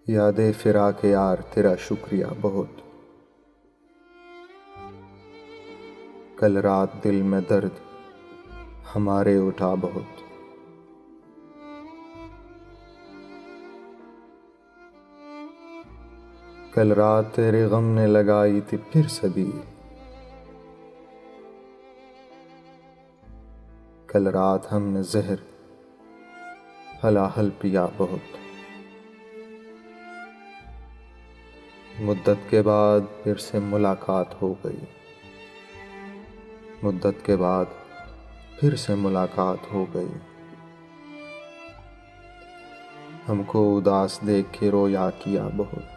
यादे फिराक यार तेरा शुक्रिया बहुत। कल रात दिल में दर्द हमारे उठा बहुत। कल रात तेरे गम ने लगाई थी फिर सदी। कल रात हमने जहर हलाहल पिया बहुत। मुद्दत के बाद फिर से मुलाकात हो गई। मुद्दत के बाद फिर से मुलाकात हो गई। हमको उदास देख के रोया किया बहुत।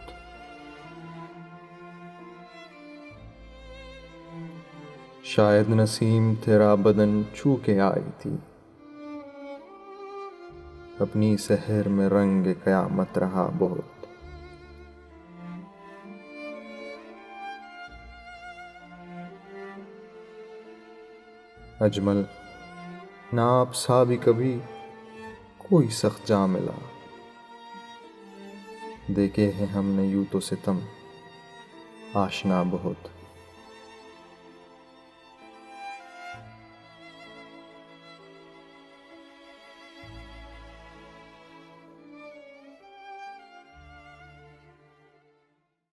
शायद नसीम तेरा बदन छू के आई थी। अपनी शहर में रंग कयामत रहा बहुत। अजमल ना आप सा भी कभी कोई सख्त जा मिला। देखे हैं हमने यूं तो सितम आशना बहुत।